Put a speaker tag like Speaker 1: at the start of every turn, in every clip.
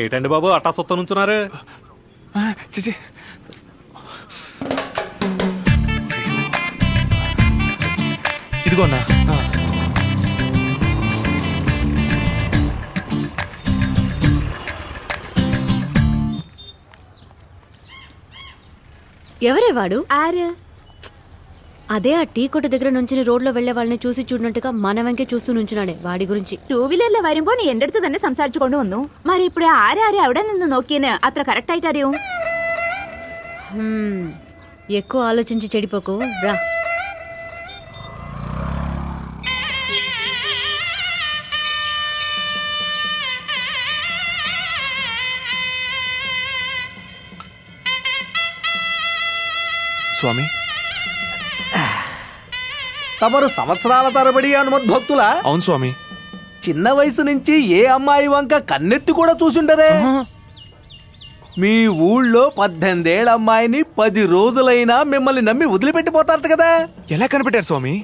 Speaker 1: ఏటండి బాబు అట్టా సొత్త నుంచున్నారు?
Speaker 2: చిచి ఇదిగోన్నా.
Speaker 3: ఎవరే వాడు? అదే ఆ టీ కొట్టు దగ్గర నుంచి రోడ్లో వెళ్లే వాళ్ళని చూసి చూడనట్టుగా మన వెంకే చూస్తూ నుంచున్నాడే వాడి గురించి.
Speaker 4: 2 വീലറിലെ വരുമ്പോ നീ എന്റെ അടുത്ത് തന്നെ സംസാരിച്ചുകൊണ്ട് വന്നു. మరి ఇప్పుడు ആരാരെ അവിടെ നിന്ന് നോക്കിയെന്ന് അത്ര കറക്റ്റ് ആയിട്ട് അറിയോ?
Speaker 3: ఎక్కువ ఆలోచించి చెడిపోకు రా.
Speaker 2: స్వామి,
Speaker 5: తమరు సంవత్సరాల తరబడి హనుమద్భక్తులా?
Speaker 2: అవును స్వామి.
Speaker 5: చిన్న వయసు నుంచి ఏ అమ్మాయి వంక కన్నెత్తి కూడా చూసుండరే? మీ ఊళ్ళో 18 ఏళ్ల అమ్మాయిని 10 రోజులైనా మిమ్మల్ని నమ్మి వదిలిపెట్టిపోతారట కదా?
Speaker 2: ఎలా కనిపెట్టారు స్వామి?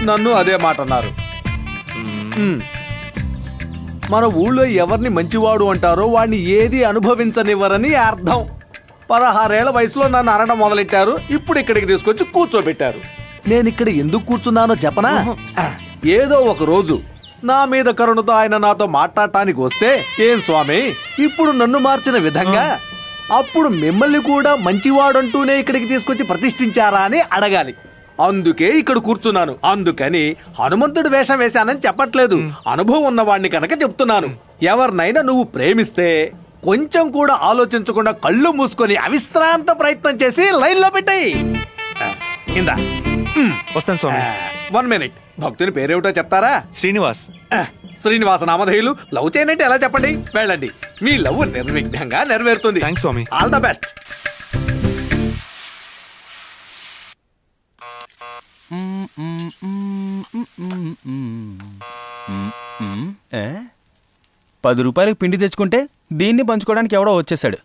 Speaker 5: నన్ను అదే మాట అన్నారు. మన ఊళ్ళో ఎవరిని మంచివాడు అంటారో వాడిని ఏది అనుభవించనివ్వరని అర్థం. 16 ఏళ్ల వయసులో నన్ను అనడం మొదలెట్టారు. ఇప్పుడు ఇక్కడికి తీసుకొచ్చి కూర్చోబెట్టారు. నేను ఇక్కడ ఎందుకు కూర్చున్నానో చెప్పనా? ఏదో ఒక రోజు నా మీద కరుణతో ఆయన నాతో మాట్లాడటానికి వస్తే, ఏం స్వామి ఇప్పుడు నన్ను మార్చిన విధంగా అప్పుడు మిమ్మల్ని కూడా మంచివాడంటూనే ఇక్కడికి తీసుకొచ్చి ప్రతిష్ఠించారా అని అడగాలి. అందుకే ఇక్కడ కూర్చున్నాను. అందుకని హనుమంతుడు వేషం వేశానని చెప్పట్లేదు, అనుభవం ఉన్నవాడిని కనుక చెప్తున్నాను. ఎవరినైనా నువ్వు ప్రేమిస్తే కొంచెం కూడా ఆలోచించకుండా కళ్ళు మూసుకొని అవిశ్రాంత ప్రయత్నం చేసి లైన్ లో పెట్టాయి. ఇందా
Speaker 2: వస్తాను స్వామి.
Speaker 5: 1 మినిట్. భక్తుని పేరేమిటో చెప్తారా?
Speaker 2: శ్రీనివాస్.
Speaker 5: శ్రీనివాస నామధేయులు. లవ్ చేయనంటే ఎలా చెప్పండి? వెళ్ళండి, మీ లవ్ నిర్విఘ్నంగా నెరవేరుతుంది.
Speaker 2: Thanks swami.
Speaker 5: All the best.
Speaker 6: ₹10 పిండి తెచ్చుకుంటే దీన్ని పంచుకోవడానికి ఎవడో వచ్చేసాడు.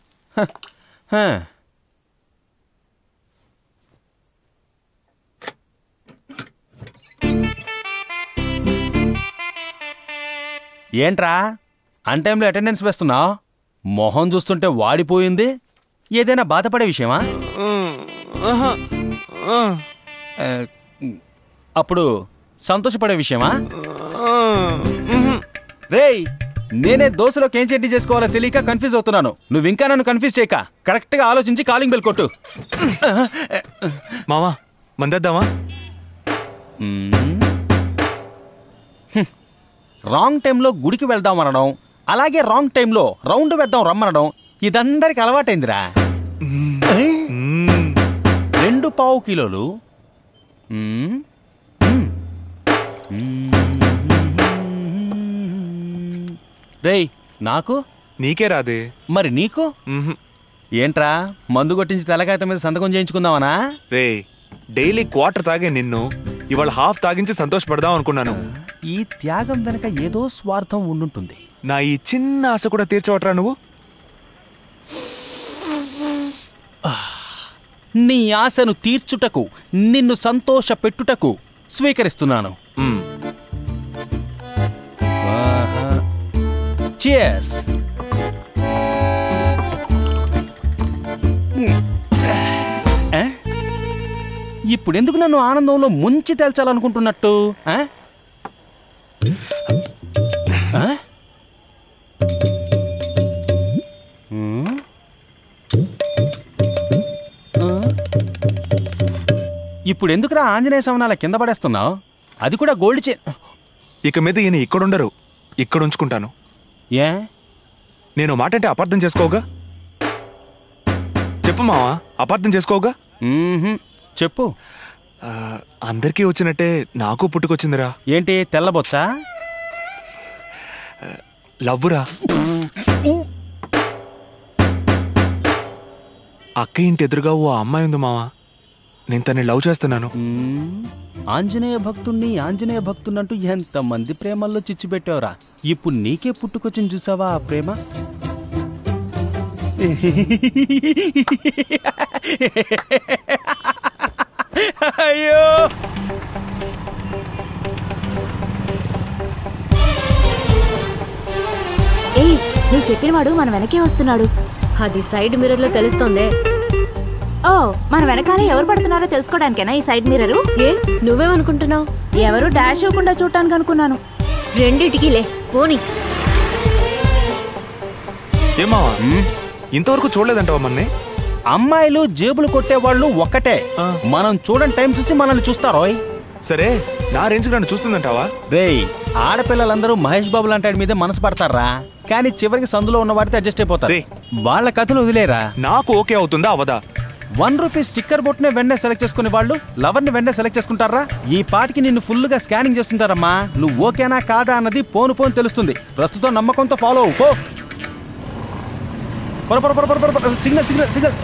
Speaker 6: ఏంట్రా అన్ టైంలో అటెండెన్స్ వేస్తున్నావు? మొహం చూస్తుంటే వాడిపోయింది. ఏదైనా బాధపడే విషయమా? అప్పుడు సంతోషపడే విషయమా? రేయ్, నేనే దోశలోకి ఏం చట్నీ చేసుకోవాలో తెలియక కన్ఫ్యూజ్ అవుతున్నాను. నువ్వు ఇంకా నన్ను కన్ఫ్యూజ్ చేయక కరెక్ట్ గా ఆలోచించి కాలింగ్ బెల్ కొట్టు.
Speaker 2: మావా మందేద్దామా?
Speaker 6: రాంగ్ టైంలో గుడికి వెళ్దామనడం, అలాగే రాంగ్ టైంలో రౌండ్ వేద్దాం రమ్మనడం ఇదందరికి అలవాటైందిరా. 2 కిలోలు. రేయ్, నాకు
Speaker 2: నీకే రాదే.
Speaker 6: మరి నీకు ఏంట్రా? మందు కొట్టించి తెల్లకాయత మీద సంతకం చేయించుకుందామనా?
Speaker 2: రే, డైలీ క్వార్టర్ తాగే నిన్ను ఇవాళ హాఫ్ తాగించి సంతోషపడదాం అనుకున్నాను.
Speaker 6: ఈ త్యాగం వెనక ఏదో స్వార్థం ఉండుంటుంది.
Speaker 2: నా ఈ చిన్న ఆశ కూడా తీర్చవట్రా నువ్వు?
Speaker 6: నీ ఆశను తీర్చుటకు, నిన్ను సంతోష పెట్టుటకు స్వీకరిస్తున్నాను. Cheers. ఇప్పుడెందుకు నన్ను ఆనందంలో ముంచి తేల్చాలనుకుంటున్నట్టు? ఇప్పుడెందుకురా ఆంజనేయ సవనాల కింద పడేస్తున్నావు? అది కూడా గోల్డ్ చైన్.
Speaker 2: ఇక మీద ఈయన ఇక్కడుండరు, ఇక్కడ ఉంచుకుంటాను.
Speaker 6: ఏ?
Speaker 2: నేను మాట అంటే అపార్థం చేసుకోవుగా? చెప్పు మావా, అపార్థం చేసుకోవుగా?
Speaker 6: చెప్పు.
Speaker 2: అందరికీ వచ్చినట్టే నాకు పుట్టుకొచ్చిందిరా.
Speaker 6: ఏంటి తెల్లబొచ్చా?
Speaker 2: లవ్వురా. అక్క ఇంటి ఎదురుగా ఓ అమ్మాయి ఉంది మావా. నేను తన్ని లవ్ చేస్తున్నాను.
Speaker 6: ఆంజనేయ భక్తున్నంటూ ఎంతమంది ప్రేమల్లో చిచ్చు పెట్టావురా. ఇప్పుడు నీకే పుట్టుకొచ్చింది చూసావా ఆ ప్రేమ? అయ్యో,
Speaker 4: చెప్పినవాడు మన వెనకే వస్తున్నాడు.
Speaker 3: అది సైడ్ మిర్రర్ లో తెలుస్తోందే.
Speaker 4: ఓ, మన వెనకాల ఎవరు పడుతున్నారో తెలుసుకోవడానికేనా ఈ సైడ్ మిర్రరు?
Speaker 3: ఏ నువ్వేమనుకుంటున్నావు?
Speaker 4: ఎవరు డాష్ ఇవ్వకుండా చూడటానికి అనుకున్నాను.
Speaker 3: రెండిటికి లే పోనీ.
Speaker 2: ఏమా ఇంతవరకు చూడలేదంటావా మన్ని?
Speaker 6: అమ్మాయిలు జేబులు కొట్టేవాళ్ళు ఒక్కటే. మనం చూడని టైం చూసి మనల్ని చూస్తారోయ్.
Speaker 2: సరే, నా రేంజ్ నన్ను చూస్తుందంటావా?
Speaker 6: రేయ్, ఆడపిల్లలందరూ మహేష్ బాబు లాంటి మీద మనసు పడతారా, కానీ చివరికి సందులో ఉన్న వాటితో అడ్జస్ట్ అయిపోతారు. వాళ్ళ కథలు వదిలేరా.
Speaker 2: నాకు ఓకే అవుతుందా అవదా?
Speaker 6: ₹1 స్టిక్కర్ బొట్టునే వెంటనే సెలెక్ట్ చేసుకునే వాళ్ళు లవర్ని వెంటనే సెలెక్ట్ చేసుకుంటారా? ఈ పాటికి నిన్ను ఫుల్ గా స్కానింగ్ చేస్తుంటారమ్మా. నువ్వు ఓకేనా కాదా అన్నది పోను పోను తెలుస్తుంది. ప్రస్తుతం నమ్మకంతో ఫాలో అవు. పో. Signal signal signal.